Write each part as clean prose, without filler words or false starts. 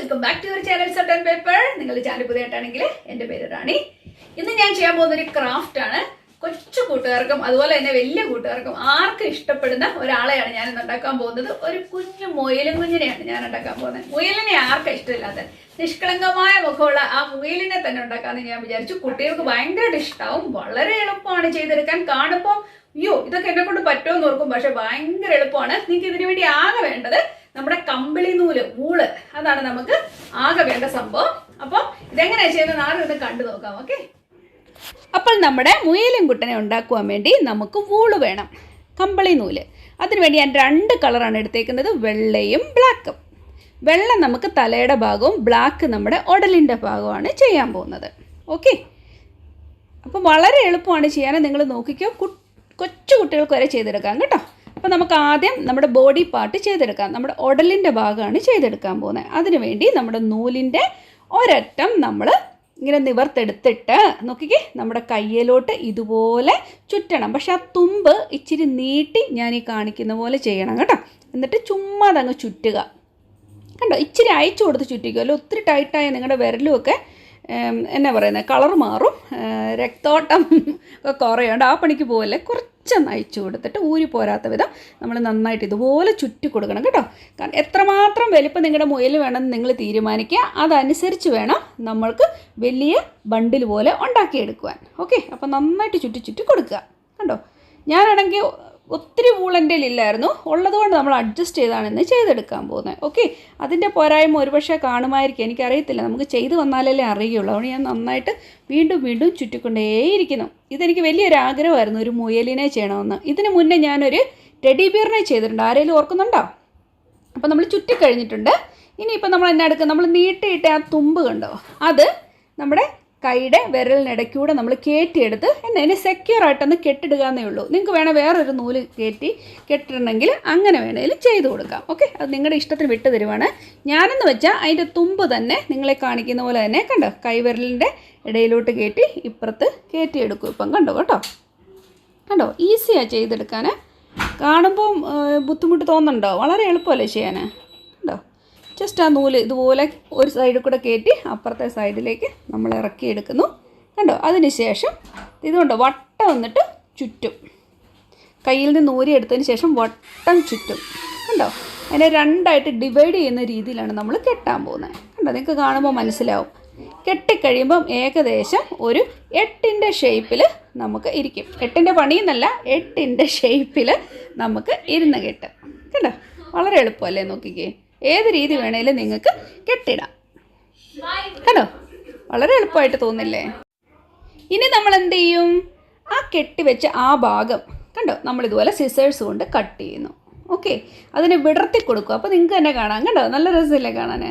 Welcome back to your channel salt and pepper. നിങ്ങളുടെ channel പുതിയതായിട്ടാണെങ്കിൽ എൻ്റെ പേര് റാണി. ഇന്ന് ഞാൻ ചെയ്യാൻ പോകുന്ന ഒരു ക്രാഫ്റ്റ് ആണ്. കൊച്ചു കൂട്ടുകാർക്കും അതുപോലെ തന്നെ വലിയ കൂട്ടുകാർക്കും ആർക്കും ഇഷ്ടപ്പെടുന്ന ഒരാളെയാണ് ഞാൻ ഇന്ന് ഉണ്ടാക്കാൻ പോകുന്നത്. ഒരു കുഞ്ഞു മുയലും കുഞ്ഞിനെയാണ് ഞാൻ ഉണ്ടാക്കാൻ പോകുന്നത്. മുയലിനെ ആർക്കും ഇഷ്ടമില്ലാത്ത നിഷ്കളങ്കമായ മുഖമുള്ള ആ മുയലിനെ തന്നെ ഉണ്ടാക്കാമെന്ന് ഞാൻ വിചാരിച്ചു. കുട്ടികൾക്ക് ഭയങ്കരമായിട്ട് ഇഷ്ടമാവും. വളരെ എളുപ്പമാണ് ചെയ്തെടുക്കാൻ. കാണുമ്പോൾ അയ്യോ ഇതൊക്കെ എന്നെ കൊണ്ട് പറ്റുമെന്ന് ഓർക്കും, പക്ഷെ ഭയങ്കര എളുപ്പമാണ്. നിങ്ങൾക്ക് ഇതിനു വേണ്ടി ആകെ വേണ്ടത് നമ്മുടെ കമ്പിളി നൂല്, വൂള്, അതാണ് നമുക്ക് ആകെ വേണ്ട സംഭവം. അപ്പം ഇതെങ്ങനെയാ ചെയ്യുന്നത് ആദ്യം ഒന്ന് കണ്ടു നോക്കാം. ഓക്കെ, അപ്പോൾ നമ്മുടെ മുയലും കുട്ടനെ ഉണ്ടാക്കുവാൻ വേണ്ടി നമുക്ക് വൂള് വേണം, കമ്പിളി നൂല്. അതിനുവേണ്ടി ഞാൻ 2 കളറാണ് എടുത്തേക്കുന്നത്, വെള്ളയും ബ്ലാക്കും. വെള്ള നമുക്ക് തലയുടെ ഭാഗവും ബ്ലാക്ക് നമ്മുടെ ഉടലിൻ്റെ ഭാഗവുമാണ് ചെയ്യാൻ പോകുന്നത്. ഓക്കെ, അപ്പോൾ വളരെ എളുപ്പമാണ് ചെയ്യാൻ. നിങ്ങൾ നോക്കിക്കോ, കൊച്ചു കുട്ടികൾക്ക് വരെ ചെയ്തെടുക്കാം കേട്ടോ. അപ്പോൾ നമുക്ക് ആദ്യം നമ്മുടെ ബോഡി പാർട്ട് ചെയ്തെടുക്കാം. നമ്മുടെ ഉടലിൻ്റെ ഭാഗമാണ് ചെയ്തെടുക്കാൻ പോകുന്നത്. അതിനുവേണ്ടി നമ്മുടെ നൂലിൻ്റെ ഒരറ്റം നമ്മൾ ഇങ്ങനെ നിവർത്തിയെടുത്തിട്ട് നോക്കിക്കേ, നമ്മുടെ കയ്യിലോട്ട് ഇതുപോലെ ചുറ്റണം. പക്ഷെ ആ തുമ്പ് ഇച്ചിരി നീട്ടി ഞാൻ ഈ കാണിക്കുന്ന പോലെ ചെയ്യണം കേട്ടോ. എന്നിട്ട് ചുമ്മാ അതങ്ങ് ചുറ്റുക. കണ്ടോ, ഇച്ചിരി അയച്ചു കൊടുത്ത് ചുറ്റിക്കുമല്ലോ. ഒത്തിരി ടൈറ്റായ നിങ്ങളുടെ വിരലുമൊക്കെ എന്നാ പറയുന്നത്, കളർ മാറും, രക്തോട്ടം ഒക്കെ കുറയുണ്ട്. ആ പണിക്ക് പോകല്ലേ, കുറച്ചൊന്ന് അയച്ചു കൊടുത്തിട്ട് ഊരി പോരാത്ത വിധം നമ്മൾ നന്നായിട്ട് ഇതുപോലെ ചുറ്റി കൊടുക്കണം കേട്ടോ. കാരണം എത്രമാത്രം വലിപ്പം നിങ്ങളുടെ മുയൽ വേണമെന്ന് നിങ്ങൾ തീരുമാനിക്കുക. അതനുസരിച്ച് വേണം നമ്മൾക്ക് വലിയ ബണ്ടിൽ പോലെ ഉണ്ടാക്കിയെടുക്കുവാൻ. ഓക്കെ, അപ്പോൾ നന്നായിട്ട് ചുറ്റി കൊടുക്കുക. കണ്ടോ, ഞാനാണെങ്കിൽ ഒത്തിരി വൂളൻ്റെ ഇല്ലായിരുന്നു, ഉള്ളതുകൊണ്ട് നമ്മൾ അഡ്ജസ്റ്റ് ചെയ്താണ് ഇന്ന് ചെയ്തെടുക്കാൻ പോകുന്നത്. ഓക്കെ, അതിൻ്റെ പോരായ്മ ഒരുപക്ഷെ കാണുമായിരിക്കും, എനിക്കറിയത്തില്ല. നമുക്ക് ചെയ്ത് വന്നാലല്ലേ അറിയുള്ളൂ. അതുകൊണ്ട് ഞാൻ നന്നായിട്ട് വീണ്ടും ചുറ്റിക്കൊണ്ടേയിരിക്കുന്നു. ഇതെനിക്ക് വലിയൊരു ആഗ്രഹമായിരുന്നു, ഒരു മുയലിനെ ചെയ്യണമെന്ന്. ഇതിന് മുന്നേ ഞാനൊരു ടെഡി ബിയറിനെ ചെയ്തിട്ടുണ്ട്. ആരെങ്കിലും ഓർക്കുന്നുണ്ടോ? അപ്പോൾ നമ്മൾ ചുറ്റിക്കഴിഞ്ഞിട്ടുണ്ട്. ഇനിയിപ്പോൾ നമ്മൾ എന്നാ എടുക്കുക, നമ്മൾ നീട്ടിയിട്ട് ആ തുമ്പ് കണ്ടോ, അത് നമ്മുടെ കൈയുടെ വിരലിനിടയ്ക്കൂടെ നമ്മൾ കയറ്റിയെടുത്ത് എന്നതിന് സെക്യൂറായിട്ടൊന്ന് കെട്ടിടുക എന്നേ ഉള്ളൂ. നിങ്ങൾക്ക് വേണേൽ വേറൊരു നൂല് കെട്ടിടണമെങ്കിൽ അങ്ങനെ വേണേലും ചെയ്ത് കൊടുക്കാം. ഓക്കെ, അത് നിങ്ങളുടെ ഇഷ്ടത്തിന് വിട്ടു തരുവാണ്. ഞാനെന്ന് വെച്ചാൽ അതിൻ്റെ തുമ്പ് തന്നെ നിങ്ങളെ കാണിക്കുന്ന പോലെ തന്നെ കണ്ടോ, കൈവിരലിൻ്റെ ഇടയിലോട്ട് കയറ്റി ഇപ്പുറത്ത് കയറ്റിയെടുക്കും. ഇപ്പം കണ്ടോ കണ്ടോ, ഈസിയാണ് ചെയ്തെടുക്കാൻ. കാണുമ്പോൾ ബുദ്ധിമുട്ട് തോന്നുന്നുണ്ടോ? വളരെ എളുപ്പമല്ലേ ചെയ്യാൻ. കണ്ടോ, ജസ്റ്റ് ആ നൂല് ഇതുപോലെ ഒരു സൈഡിൽ കൂടെ കയറ്റി അപ്പുറത്തെ സൈഡിലേക്ക് നമ്മൾ ഇറക്കിയെടുക്കുന്നു. കണ്ടോ, അതിന് ശേഷം ഇതുകൊണ്ട് വട്ടം വന്നിട്ട് ചുറ്റും, കയ്യിൽ നിന്ന് ഊരി എടുത്തതിന് ശേഷം വട്ടം ചുറ്റും. കണ്ടോ, അതിനെ 2ആയിട്ട് ഡിവൈഡ് ചെയ്യുന്ന രീതിയിലാണ് നമ്മൾ കെട്ടാൻ പോകുന്നത്. കണ്ടോ, നിങ്ങൾക്ക് കാണുമ്പോൾ മനസ്സിലാവും. കെട്ടിക്കഴിയുമ്പം ഏകദേശം ഒരു 8ൻ്റെ ഷേപ്പിൽ നമുക്ക് ഇരിക്കും. 8ൻ്റെ പണിയെന്നല്ല, 8ൻ്റെ ഷേപ്പിൽ നമുക്ക് ഇരുന്ന് കെട്ടും. കണ്ടോ, വളരെ എളുപ്പമല്ലേ? നോക്കിക്കേ, ഏത് രീതി വേണേലും നിങ്ങൾക്ക് കെട്ടിടാം. കണ്ടോ, വളരെ എളുപ്പമായിട്ട് തോന്നില്ലേ? ഇനി നമ്മൾ എന്ത് ചെയ്യും, ആ കെട്ടിവെച്ച ആ ഭാഗം കണ്ടോ, നമ്മളിതുപോലെ സിസേഴ്സ് കൊണ്ട് കട്ട് ചെയ്യുന്നു. ഓക്കെ, അതിനെ വിടർത്തി കൊടുക്കും. അപ്പോൾ നിങ്ങൾക്ക് തന്നെ കാണാം. കണ്ടോ, നല്ല രസമില്ലേ കാണാൻ?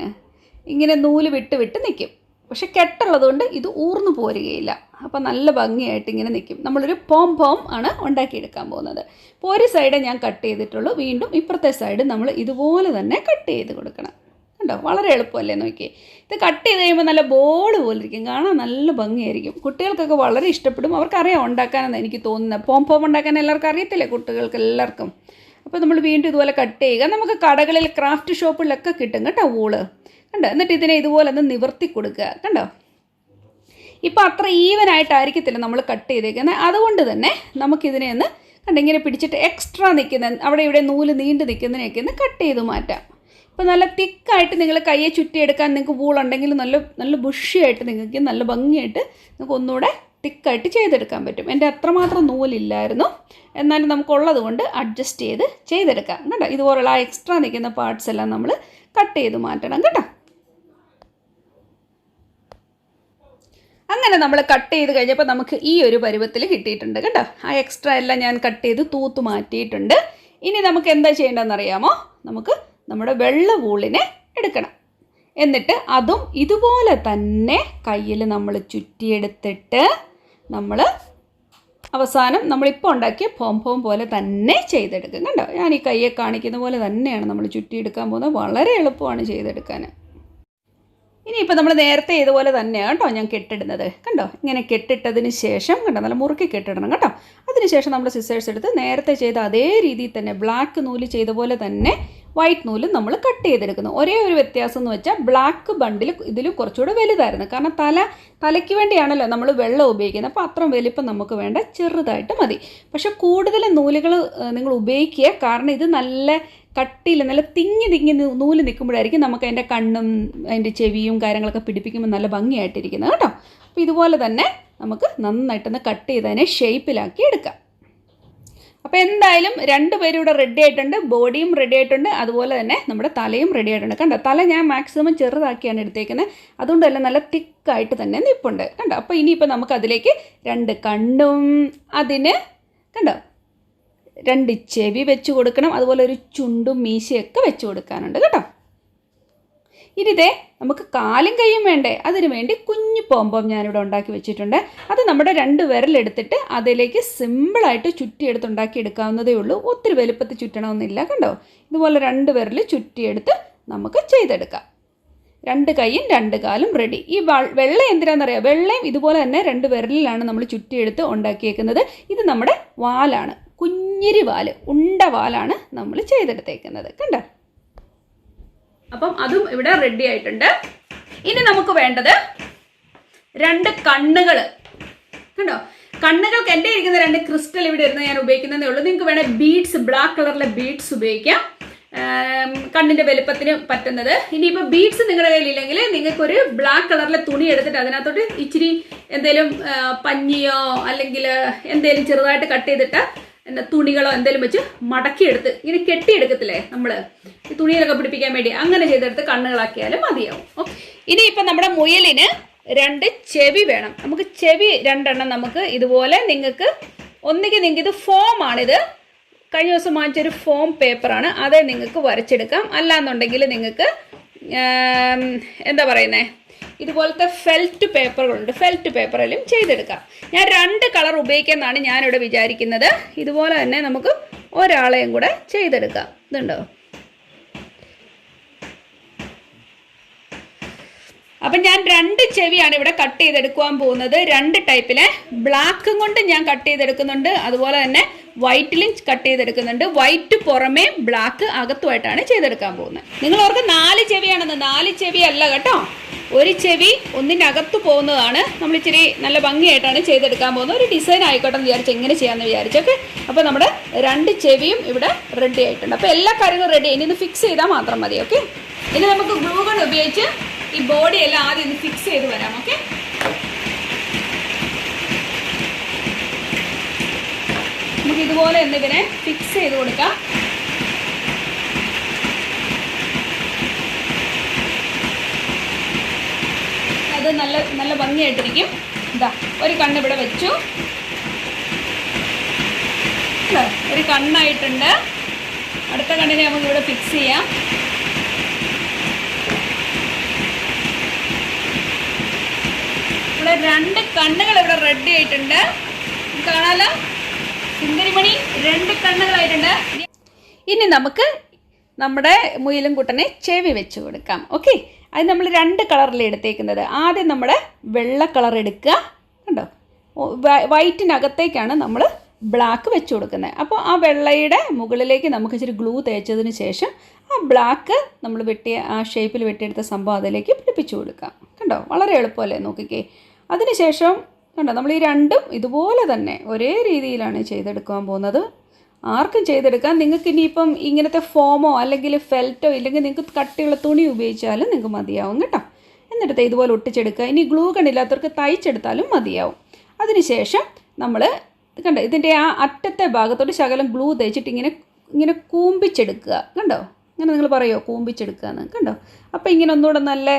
ഇങ്ങനെ നൂല് വിട്ട് നിൽക്കും. പക്ഷെ കെട്ടുള്ളതുകൊണ്ട് ഇത് ഊർന്നു പോരുകയില്ല. അപ്പോൾ നല്ല ഭംഗിയായിട്ട് ഇങ്ങനെ നിൽക്കും. നമ്മളൊരു പോം ആണ് ഉണ്ടാക്കിയെടുക്കാൻ പോകുന്നത്. ഇപ്പോൾ ഒരു സൈഡ് ഞാൻ കട്ട് ചെയ്തിട്ടുള്ളൂ. വീണ്ടും ഇപ്പുറത്തെ സൈഡ് നമ്മൾ ഇതുപോലെ തന്നെ കട്ട് ചെയ്ത് കൊടുക്കണം. കണ്ടോ, വളരെ എളുപ്പമല്ലേ? നോക്കിയേ, ഇത് കട്ട് ചെയ്ത് കഴിയുമ്പോൾ നല്ല ബോൾ പോലെ ഇരിക്കും, കാണാൻ നല്ല ഭംഗിയായിരിക്കും. കുട്ടികൾക്കൊക്കെ വളരെ ഇഷ്ടപ്പെടും. അവർക്കറിയാം ഉണ്ടാക്കാനെന്ന് എനിക്ക് തോന്നുന്നത്. പോം ഉണ്ടാക്കാൻ എല്ലാവർക്കും അറിയത്തില്ലേ, കുട്ടികൾക്ക് എല്ലാവർക്കും. അപ്പോൾ നമ്മൾ വീണ്ടും ഇതുപോലെ കട്ട് ചെയ്യുക. നമുക്ക് കടകളിൽ ക്രാഫ്റ്റ് ഷോപ്പിലൊക്കെ കിട്ടും കേട്ടോ വൂള്. കണ്ടോ, എന്നിട്ട് ഇതിനെ ഇതുപോലെ ഒന്ന് നിവർത്തി കൊടുക്കുക. കണ്ടോ, ഇപ്പോൾ അത്ര ഈവനായിട്ടായിരിക്കത്തില്ല നമ്മൾ കട്ട് ചെയ്തേക്കുന്നത്. അതുകൊണ്ട് തന്നെ നമുക്കിതിനെ ഒന്ന് കണ്ടോ, ഇങ്ങനെ പിടിച്ചിട്ട് എക്സ്ട്രാ നിൽക്കുന്ന അവിടെ ഇവിടെ നൂല് നീണ്ടു നിൽക്കുന്നതിനെയൊക്കെ ഒന്ന് കട്ട് ചെയ്ത് മാറ്റാം. ഇപ്പോൾ നല്ല തിക്കായിട്ട് നിങ്ങൾ കയ്യെ ചുറ്റിയെടുക്കാൻ നിങ്ങൾക്ക് വൂളുണ്ടെങ്കിൽ നല്ല ബുഷിയായിട്ട് നിങ്ങൾക്ക് നല്ല ഭംഗിയായിട്ട് നിങ്ങൾക്ക് ഒന്നുകൂടെ തിക്കായിട്ട് ചെയ്തെടുക്കാൻ പറ്റും. എൻ്റെ അത്രമാത്രം നൂലില്ലായിരുന്നു, എന്നാലും നമുക്കുള്ളത് കൊണ്ട് അഡ്ജസ്റ്റ് ചെയ്തെടുക്കാം. കേട്ടോ, ഇതുപോലുള്ള ആ എക്സ്ട്രാ നിൽക്കുന്ന പാർട്സ് എല്ലാം നമ്മൾ കട്ട് ചെയ്ത് മാറ്റണം കേട്ടോ. അങ്ങനെ നമ്മൾ കട്ട് ചെയ്ത് കഴിഞ്ഞപ്പോൾ നമുക്ക് ഈ ഒരു പരുവത്തിൽ കിട്ടിയിട്ടുണ്ട് കേട്ടോ. ആ എക്സ്ട്രാ എല്ലാം ഞാൻ കട്ട് ചെയ്ത് തൂത്ത് മാറ്റിയിട്ടുണ്ട്. ഇനി നമുക്ക് എന്താ ചെയ്യേണ്ടതെന്ന് അറിയാമോ? നമുക്ക് നമ്മുടെ വെള്ള വൂളിനെ എടുക്കണം. എന്നിട്ട് അതും ഇതുപോലെ തന്നെ കയ്യിൽ നമ്മൾ ചുറ്റിയെടുത്തിട്ട് നമ്മൾ അവസാനം നമ്മളിപ്പോൾ ഉണ്ടാക്കിയ പോം പോലെ തന്നെ ചെയ്തെടുക്കും. കണ്ടോ, ഞാൻ ഈ കയ്യെ കാണിക്കുന്ന പോലെ തന്നെയാണ് നമ്മൾ ചുറ്റിയെടുക്കാൻ പോകുന്നത്. വളരെ എളുപ്പമാണ് ചെയ്തെടുക്കാൻ. ഇനിയിപ്പോൾ നമ്മൾ നേരത്തെ ഇതുപോലെ തന്നെയാണ് കേട്ടോ ഞാൻ കെട്ടിടുന്നത്. കണ്ടോ, ഇങ്ങനെ കെട്ടിട്ടതിന് ശേഷം കണ്ടോ, നല്ല മുറുക്കി കെട്ടിടണം കേട്ടോ. അതിന് ശേഷം നമ്മൾ സിസേഴ്സ് എടുത്ത് നേരത്തെ ചെയ്ത അതേ രീതിയിൽ തന്നെ ബ്ലാക്ക് നൂല് ചെയ്ത പോലെ തന്നെ വൈറ്റ് നൂലും നമ്മൾ കട്ട് ചെയ്തെടുക്കുന്നു. ഒരേ ഒരു വ്യത്യാസം എന്ന് വെച്ചാൽ ബ്ലാക്ക് ബണ്ടിൽ ഇതിൽ കുറച്ചുകൂടെ വലുതായിരുന്നു. കാരണം തലയ്ക്ക് വേണ്ടിയാണല്ലോ നമ്മൾ വെള്ളം ഉപയോഗിക്കുന്നത്. അപ്പോൾ അത്രയും വലിപ്പം നമുക്ക് വേണ്ട, ചെറുതായിട്ട് മതി. പക്ഷെ കൂടുതൽ നൂലുകൾ നിങ്ങൾ ഉപയോഗിക്കുക. കാരണം ഇത് നല്ല കട്ടിയിൽ നല്ല തിങ്ങി നൂല് നിൽക്കുമ്പോഴായിരിക്കും നമുക്ക് അതിൻ്റെ കണ്ണും അതിൻ്റെ ചെവിയും കാര്യങ്ങളൊക്കെ പിടിപ്പിക്കുമ്പോൾ നല്ല ഭംഗിയായിട്ടിരിക്കുന്നത് കേട്ടോ. അപ്പോൾ ഇതുപോലെ തന്നെ നമുക്ക് നന്നായിട്ടൊന്ന് കട്ട് ചെയ്തതിനെ ഷേപ്പിലാക്കി എടുക്കാം. അപ്പോൾ എന്തായാലും രണ്ടുപേരും ഇവിടെ റെഡി ആയിട്ടുണ്ട്. ബോഡിയും റെഡി ആയിട്ടുണ്ട്, അതുപോലെ തന്നെ നമ്മുടെ തലയും റെഡി ആയിട്ടുണ്ട്. കണ്ടോ, തല ഞാൻ മാക്സിമം ചെറുതാക്കിയാണ് എടുത്തേക്കുന്നത്. അതുകൊണ്ട് തന്നെ നല്ല തിക്കായിട്ട് തന്നെ നിൽപ്പുണ്ട്. കണ്ടോ. അപ്പോൾ ഇനിയിപ്പോൾ നമുക്ക് അതിലേക്ക് 2 കണ്ണും അതിന് കണ്ടോ 2 ചെവി വെച്ച് കൊടുക്കണം. അതുപോലെ ഒരു ചുണ്ടും മീശയൊക്കെ വെച്ച് കൊടുക്കാനുണ്ട് കേട്ടോ. ഇനിതേ നമുക്ക് കാലും കൈയും വേണ്ടേ, അതിനു വേണ്ടി കുഞ്ഞു പോംപോം ഞാനിവിടെ ഉണ്ടാക്കി വെച്ചിട്ടുണ്ട്. അത് നമ്മുടെ 2 വിരലെടുത്തിട്ട് അതിലേക്ക് സിമ്പിളായിട്ട് ചുറ്റിയെടുത്ത് ഉണ്ടാക്കിയെടുക്കാവുന്നതേ ഉള്ളൂ. ഒത്തിരി വലുപ്പത്തിൽ ചുറ്റണമെന്നില്ല. കണ്ടോ, ഇതുപോലെ 2 വിരൽ ചുറ്റിയെടുത്ത് നമുക്ക് ചെയ്തെടുക്കാം. 2 കൈയും 2 കാലും റെഡി. ഈ വെള്ള എന്തിനാണെന്നറിയാം, വെള്ളയും ഇതുപോലെ തന്നെ 2 വിരലിലാണ് നമ്മൾ ചുറ്റിയെടുത്ത് ഉണ്ടാക്കിയേക്കുന്നത്. ഇത് നമ്മുടെ വാലാണ്, കുഞ്ഞിരി വാല്, ഉണ്ട വാലാണ് നമ്മൾ ചെയ്തെടുത്തേക്കുന്നത്. കണ്ടോ. അപ്പം അതും ഇവിടെ റെഡി ആയിട്ടുണ്ട്. ഇനി നമുക്ക് വേണ്ടത് 2 കണ്ണുകൾ. കണ്ടോ, കണ്ണുകൾക്ക് എൻ്റെ ഇരിക്കുന്ന 2 ക്രിസ്റ്റൽ ഇവിടെ ഇരുന്ന് ഞാൻ ഉപയോഗിക്കുന്നതേ ഉള്ളൂ. നിങ്ങൾക്ക് വേണേൽ ബീഡ്സ്, ബ്ലാക്ക് കളറിലെ ബീഡ്സ് ഉപയോഗിക്കാം, കണ്ണിൻ്റെ വലുപ്പത്തിന് പറ്റുന്നത്. ഇനിയിപ്പോൾ ബീഡ്സ് നിങ്ങളുടെ കയ്യിലില്ലെങ്കിൽ നിങ്ങൾക്കൊരു ബ്ലാക്ക് കളറിലെ തുണി എടുത്തിട്ട് അതിനകത്തോട്ട് ഇച്ചിരി എന്തെങ്കിലും പഞ്ഞിയോ അല്ലെങ്കിൽ എന്തെങ്കിലും ചെറുതായിട്ട് കട്ട് ചെയ്തിട്ട് തുണികളോ എന്തെങ്കിലും വെച്ച് മടക്കിയെടുത്ത് ഇങ്ങനെ കെട്ടിയെടുക്കത്തില്ലേ നമ്മൾ ഈ തുണിയിലൊക്കെ പിടിപ്പിക്കാൻ വേണ്ടി, അങ്ങനെ ചെയ്തെടുത്ത് കണ്ണുകളാക്കിയാലും മതിയാവും. ഇനിയിപ്പം നമ്മുടെ മുയലിന് 2 ചെവി വേണം. നമുക്ക് ചെവി 2 എണ്ണം നമുക്ക് ഇതുപോലെ നിങ്ങൾക്ക് ഇത് ഫോമാണിത്. കഴിഞ്ഞ ദിവസം വാങ്ങിച്ചൊരു ഫോം പേപ്പറാണ്, അത് നിങ്ങൾക്ക് വരച്ചെടുക്കാം. അല്ലാന്നുണ്ടെങ്കിൽ നിങ്ങൾക്ക് എന്താ പറയുന്നത്, ഇതുപോലത്തെ ഫെൽറ്റ് പേപ്പറുകളുണ്ട്, ഫെൽറ്റ് പേപ്പറിലും ചെയ്തെടുക്കാം. ഞാൻ 2 കളർ ഉപയോഗിക്കാമെന്നാണ് ഞാനിവിടെ വിചാരിക്കുന്നത്. ഇതുപോലെ തന്നെ നമുക്ക് ഒരാളെയും കൂടെ ചെയ്തെടുക്കാം. ഇതുണ്ടോ. അപ്പം ഞാൻ 2 ചെവിയാണ് ഇവിടെ കട്ട് ചെയ്തെടുക്കുവാൻ പോകുന്നത്. 2 ടൈപ്പിലെ ബ്ലാക്കും കൊണ്ട് ഞാൻ കട്ട് ചെയ്തെടുക്കുന്നുണ്ട്, അതുപോലെ തന്നെ വൈറ്റിലും കട്ട് ചെയ്തെടുക്കുന്നുണ്ട്. വൈറ്റ് പുറമേ ബ്ലാക്ക് അകത്തുമായിട്ടാണ് ചെയ്തെടുക്കാൻ പോകുന്നത്. നിങ്ങൾ ഓർക്ക് 4 ചെവിയാണെന്ന്, 4 ചെവി അല്ല കേട്ടോ, ഒരു ചെവി ഒന്നിൻ്റെ അകത്ത് പോകുന്നതാണ്. നമ്മൾ ഇച്ചിരി നല്ല ഭംഗിയായിട്ടാണ് ചെയ്തെടുക്കാൻ പോകുന്നത്. ഒരു ഡിസൈൻ ആയിക്കോട്ടെ എന്ന് വിചാരിച്ച് എങ്ങനെ ചെയ്യാമെന്ന് വിചാരിച്ചൊക്കെ. അപ്പോൾ നമ്മുടെ 2 ചെവിയും ഇവിടെ റെഡി ആയിട്ടുണ്ട്. അപ്പോൾ എല്ലാ കാര്യങ്ങളും റെഡി. ഇനി ഇത് ഫിക്സ് ചെയ്താൽ മാത്രം മതി. ഓക്കെ, ഇനി നമുക്ക് ഗ്ലൂ ഗൺ ഉപയോഗിച്ച് ഈ ബോഡി എല്ലാം ആദ്യം ഒന്ന് ഫിക്സ് ചെയ്ത് വരാം. ഓക്കെ, നമുക്ക് ഇതുപോലെ എന്നിങ്ങനെ ഫിക്സ് ചെയ്ത് കൊടുക്കാം. അത് നല്ല ഭംഗിയായിട്ടിരിക്കും. ഇതാ ഒരു കണ്ണ് ഇവിടെ വെച്ചു, ഒരു കണ്ണായിട്ടുണ്ട്. അടുത്ത കണ്ണിനെ നമുക്ക് ഇവിടെ ഫിക്സ് ചെയ്യാം. ഇവിടെ 2 കണ്ണുകൾ ഇവിടെ റെഡി ആയിട്ടുണ്ട്. കാണാലോ, സുന്ദരിമണി 2 കണ്ണുകളായിട്ടുണ്ട്. ഇനി നമുക്ക് നമ്മുടെ മുയലും കുട്ടനെ ചെവി വെച്ച് കൊടുക്കാം. ഓക്കെ, അത് നമ്മൾ 2 കളറിൽ എടുത്തേക്കുന്നത്. ആദ്യം നമ്മുടെ വെള്ള കളർ എടുക്കുക. കണ്ടോ, വൈറ്റിനകത്തേക്കാണ് നമ്മൾ ബ്ലാക്ക് വെച്ച് കൊടുക്കുന്നത്. അപ്പോൾ ആ വെള്ളയുടെ മുകളിലേക്ക് നമുക്ക് ഇച്ചിരി ഗ്ലൂ തേച്ചതിന് ശേഷം ആ ബ്ലാക്ക് നമ്മൾ വെട്ടിയ ആ ഷേപ്പിൽ വെട്ടിയെടുത്ത സംഭവം അതിലേക്ക് പിടിപ്പിച്ചു കൊടുക്കാം. കണ്ടോ, വളരെ എളുപ്പമല്ലേ, നോക്കിക്കേ. അതിനുശേഷം കണ്ടോ, നമ്മൾ ഈ 2ഉം ഇതുപോലെ തന്നെ ഒരേ രീതിയിലാണ് ചെയ്തെടുക്കാൻ പോകുന്നത്. ആർക്കും ചെയ്തെടുക്കാം. നിങ്ങൾക്ക് ഇനിയിപ്പം ഇങ്ങനത്തെ ഫോമോ അല്ലെങ്കിൽ ഫെൽറ്റോ ഇല്ലെങ്കിൽ നിങ്ങൾക്ക് കട്ടിയുള്ള തുണി ഉപയോഗിച്ചാലും നിങ്ങൾക്ക് മതിയാവും കേട്ടോ. എന്നിട്ട് ഇതുപോലെ ഒട്ടിച്ചെടുക്കുക. ഇനി ഗ്ലൂ ഗൺ ഇല്ലാത്തവർക്ക് തയ്ച്ചെടുത്താലും മതിയാവും. അതിനുശേഷം നമ്മൾ കണ്ടോ, ഇതിൻ്റെ ആ അറ്റത്തെ ഭാഗത്തോട്ട് ശകലം ഗ്ലൂ തേച്ചിട്ട് ഇങ്ങനെ കൂമ്പിച്ചെടുക്കുക. കണ്ടോ, അങ്ങനെ നിങ്ങൾ പറയുമോ കൂമ്പിച്ചെടുക്കുക എന്ന്. കണ്ടോ, അപ്പോൾ ഇങ്ങനെ ഒന്നുകൂടെ നല്ല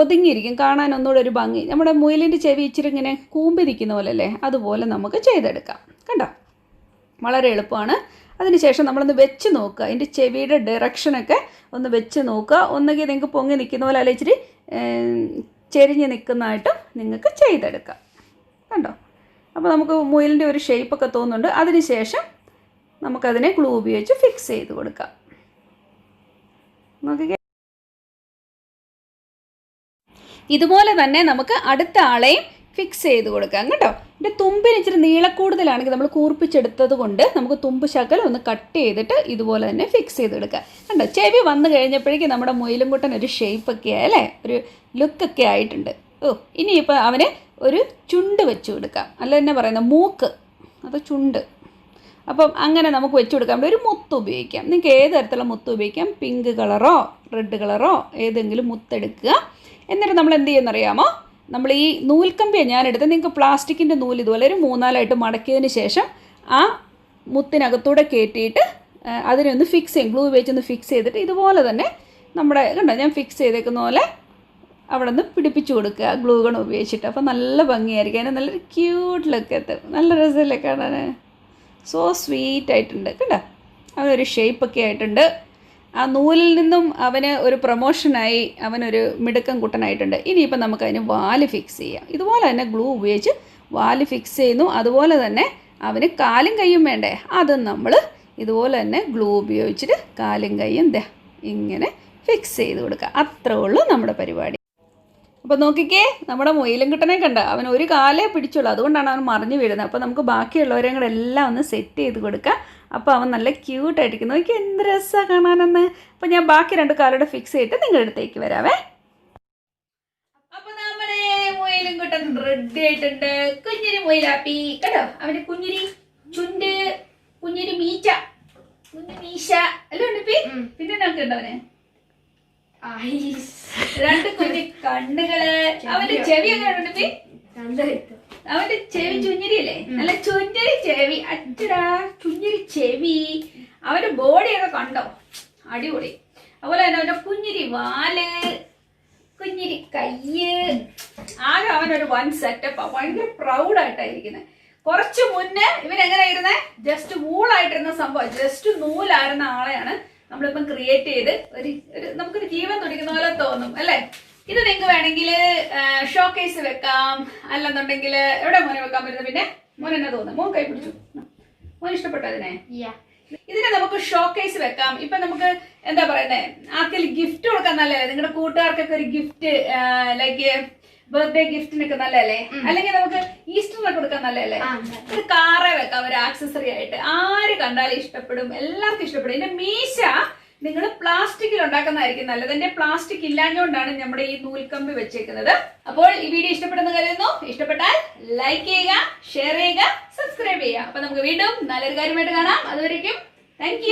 ഒതുങ്ങിയിരിക്കും, കാണാൻ ഒന്നുകൂടെ ഒരു ഭംഗി. നമ്മുടെ മുയലിൻ്റെ ചെവി ഇച്ചിരി ഇങ്ങനെ കൂമ്പിരിക്കുന്ന പോലെ അല്ലേ, അതുപോലെ നമുക്ക് ചെയ്തെടുക്കാം. കണ്ടോ, വളരെ എളുപ്പമാണ്. അതിനുശേഷം നമ്മളൊന്ന് വെച്ച് നോക്കുക, അതിൻ്റെ ചെവിയുടെ ഡയറക്ഷനൊക്കെ ഒന്ന് വെച്ച് നോക്കുക. ഒന്നുകിൽ നിങ്ങൾക്ക് പൊങ്ങി നിൽക്കുന്ന പോലെ അല്ലെങ്കിൽ ഇച്ചിരി ചെരിഞ്ഞ് നിൽക്കുന്നതായിട്ടും നിങ്ങൾക്ക് ചെയ്തെടുക്കാം. കണ്ടോ, അപ്പോൾ നമുക്ക് മുയലിൻ്റെ ഒരു ഷേപ്പൊക്കെ തോന്നുന്നുണ്ട്. അതിനുശേഷം നമുക്കതിനെ ഗ്ലൂ ഉപയോഗിച്ച് ഫിക്സ് ചെയ്ത് കൊടുക്കാം. നോക്കിക്കേ, ഇതുപോലെ തന്നെ നമുക്ക് അടുത്ത ആളെയും ഫിക്സ് ചെയ്ത് കൊടുക്കാം കേട്ടോ. ഇതിൻ്റെ തുമ്പിന് ഇച്ചിരി നീളക്കൂടുതലാണെങ്കിൽ നമ്മൾ കൂർപ്പിച്ചെടുത്തത് കൊണ്ട് നമുക്ക് തുമ്പ് ശകലം ഒന്ന് കട്ട് ചെയ്തിട്ട് ഇതുപോലെ തന്നെ ഫിക്സ് ചെയ്തെടുക്കാം. കണ്ടോ, ചെവി വന്നു കഴിഞ്ഞപ്പോഴേക്കും നമ്മുടെ മുയലുംകുട്ടൻ ഒരു ഷേപ്പൊക്കെ ആയി അല്ലേ, ഒരു ലുക്കൊക്കെ ആയിട്ടുണ്ട്. ഇനിയിപ്പോൾ അവന് ഒരു ചുണ്ട് വെച്ച് കൊടുക്കാം, അല്ല തന്നെ പറയുന്ന മൂക്ക്, അത് ചുണ്ട്. അപ്പം അങ്ങനെ നമുക്ക് വെച്ച് കൊടുക്കാൻ ഒരു മുത്ത് ഉപയോഗിക്കാം. നിങ്ങൾക്ക് ഏത് തരത്തിലുള്ള മുത്ത് ഉപയോഗിക്കാം, പിങ്ക് കളറോ റെഡ് കളറോ ഏതെങ്കിലും മുത്തെടുക്കുക. എന്നിട്ട് നമ്മൾ എന്ത് ചെയ്യുമെന്നറിയാമോ, നമ്മൾ ഈ നൂൽക്കമ്പിയാണ് ഞാനെടുത്ത്, നിങ്ങൾക്ക് പ്ലാസ്റ്റിക്കിൻ്റെ നൂല് ഇതുപോലെ ഒരു 3-4 മടക്കിയതിന് ശേഷം ആ മുത്തിനകത്തൂടെ കയറ്റിയിട്ട് അതിനെ ഒന്ന് ഫിക്സ് ചെയ്യും, ഗ്ലൂ ഉപയോഗിച്ചൊന്ന് ഫിക്സ് ചെയ്തിട്ട് ഇതുപോലെ തന്നെ നമ്മുടെ കണ്ടോ ഞാൻ ഫിക്സ് ചെയ്തേക്കുന്ന പോലെ അവിടെ നിന്ന് പിടിപ്പിച്ച് കൊടുക്കുക ഗ്ലൂ ഗൺ ഉപയോഗിച്ചിട്ട്. അപ്പോൾ നല്ല ഭംഗിയായിരിക്കും, അതിന് നല്ലൊരു ക്യൂട്ട് ലുക്ക് എത്തും, നല്ല രസമല്ലേ കാണാൻ, സോ സ്വീറ്റ് ആയിട്ടുണ്ട് കണ്ടോ. അവനൊരു ഷേപ്പൊക്കെ ആയിട്ടുണ്ട്. ആ നൂലിൽ നിന്നും അവന് ഒരു പ്രൊമോഷനായി, അവനൊരു മിടുക്കൻ കുട്ടനായിട്ടുണ്ട്. ഇനിയിപ്പോൾ നമുക്കതിന് വാല് ഫിക്സ് ചെയ്യാം. ഇതുപോലെ തന്നെ ഗ്ലൂ ഉപയോഗിച്ച് വാല് ഫിക്സ് ചെയ്യുന്നു. അതുപോലെ തന്നെ അവന് കാലും കൈയും വേണ്ടേ, അതും നമ്മൾ ഇതുപോലെ തന്നെ ഗ്ലൂ ഉപയോഗിച്ചിട്ട് കാലും കൈയും ഇങ്ങനെ ഫിക്സ് ചെയ്ത് കൊടുക്കുക. അത്രേ ഉള്ളൂ നമ്മുടെ പരിപാടി. അപ്പോൾ നോക്കിക്കേ, നമ്മുടെ മുയലുംകുട്ടനെ കണ്ട, അവൻ ഒരു കാലേ പിടിച്ചുള്ളൂ, അതുകൊണ്ടാണ് അവൻ മറിഞ്ഞു വീഴുന്നത്. അപ്പോൾ നമുക്ക് ബാക്കിയുള്ളവരെയും കൂടെ എല്ലാം ഒന്ന് സെറ്റ് ചെയ്ത് കൊടുക്കാം. അപ്പോൾ അവൻ നല്ല ക്യൂട്ടായിട്ടിരിക്കുന്നു, നോക്കി എന്ത് രസമാണ് കാണാനെന്ന്. അപ്പോൾ ഞാൻ ബാക്കി 2 കാലോടെ ഫിക്സ് ചെയ്തിട്ട് നിങ്ങളുടെ അടുത്തേക്ക് വരാവേ. അപ്പോൾ നമ്മുടെ മുയലുംകുട്ടൻ റെഡി ആയിട്ടുണ്ട്. കുഞ്ഞിരി മുയലാപ്പി കേട്ടോ, അവൻ്റെ കുഞ്ഞിരി ചുണ്ട്, കുഞ്ഞിരി മീശ, കുഞ്ഞു മീശ എല്ലാം ഉണ്ട്. പിന്നെ നമുക്ക് ഉണ്ടോ അവന് 2 കുഞ്ഞി കണ്ണുകള്. അവന്റെ ചെവി എങ്ങനെയുണ്ട്, അവന്റെ ചെവി ചുഞ്ഞിരിയല്ലേ, നല്ല ചുഞ്ഞരി ചെവി, അച്ചടാ ചുഞ്ഞരി ചെവി. അവന്റെ ബോഡിയൊക്കെ കണ്ടോ, അടിപൊളി. അതുപോലെ തന്നെ അവന്റെ കുഞ്ഞിരി വാല്, കുഞ്ഞിരി കയ്യ്, ആകെ അവനൊരു 1 സെറ്റപ്പാ. ഭയങ്കര പ്രൗഡായിട്ടായിരിക്കുന്നത്. കുറച്ച് മുന്നേ ഇവനെങ്ങനെയായിരുന്നേ, ജസ്റ്റ് വൂളായിട്ടിരുന്ന സംഭവം, ജസ്റ്റ് നൂലായിരുന്ന ആളെയാണ് നമ്മളിപ്പം ക്രിയേറ്റ് ചെയ്ത് ഒരു നമുക്കൊരു ജീവൻ തുടിക്കുന്ന പോലെ തോന്നും അല്ലേ. ഇത് നിങ്ങൾക്ക് വേണമെങ്കിൽ ഷോക്കേസ് വെക്കാം, അല്ലെന്നുണ്ടെങ്കിൽ എവിടെ മോനെ വെക്കാൻ പറ്റുന്നത്. പിന്നെ മോൻ എന്നാ തോന്നുന്നു, മോൻ കൈ പിടിച്ചു, മോൻ ഇഷ്ടപ്പെട്ടോ അതിനെ. ഇതിനെ നമുക്ക് ഷോക്കേസ് വെക്കാം. ഇപ്പൊ നമുക്ക് എന്താ പറയുന്നത്, ആർക്കെങ്കിലും ഗിഫ്റ്റ് കൊടുക്കാൻ നല്ലതല്ലേ, നിങ്ങളുടെ കൂട്ടുകാർക്കൊക്കെ ഒരു ഗിഫ്റ്റ്, ലൈക്ക് ബർത്ത്ഡേ ഗിഫ്റ്റിനൊക്കെ നല്ലതല്ലേ, അല്ലെങ്കിൽ നമുക്ക് ഈസ്റ്ററിനൊക്കെ കൊടുക്കാൻ നല്ലതല്ലേ. ഒരു കാറേ വെക്കാം ഒരു ആക്സസറി ആയിട്ട്, ആര് കണ്ടാലും ഇഷ്ടപ്പെടും, എല്ലാവർക്കും ഇഷ്ടപ്പെടും. ഇതിന്റെ മീശ നിങ്ങൾ പ്ലാസ്റ്റിക്കിൽ ഉണ്ടാക്കുന്നതായിരിക്കും നല്ലത്. എന്റെ പ്ലാസ്റ്റിക് ഇല്ലാഞ്ഞുകൊണ്ടാണ് നമ്മുടെ ഈ നൂൽക്കമ്പി വെച്ചേക്കുന്നത്. അപ്പോൾ ഈ വീഡിയോ ഇഷ്ടപ്പെടുന്ന കരുതുന്നു. ഇഷ്ടപ്പെട്ടാൽ ലൈക്ക് ചെയ്യുക, ഷെയർ ചെയ്യുക, സബ്സ്ക്രൈബ് ചെയ്യുക. അപ്പൊ നമുക്ക് വീണ്ടും നല്ലൊരു കാര്യമായിട്ട് കാണാം. അതുവരേക്കും താങ്ക് യു.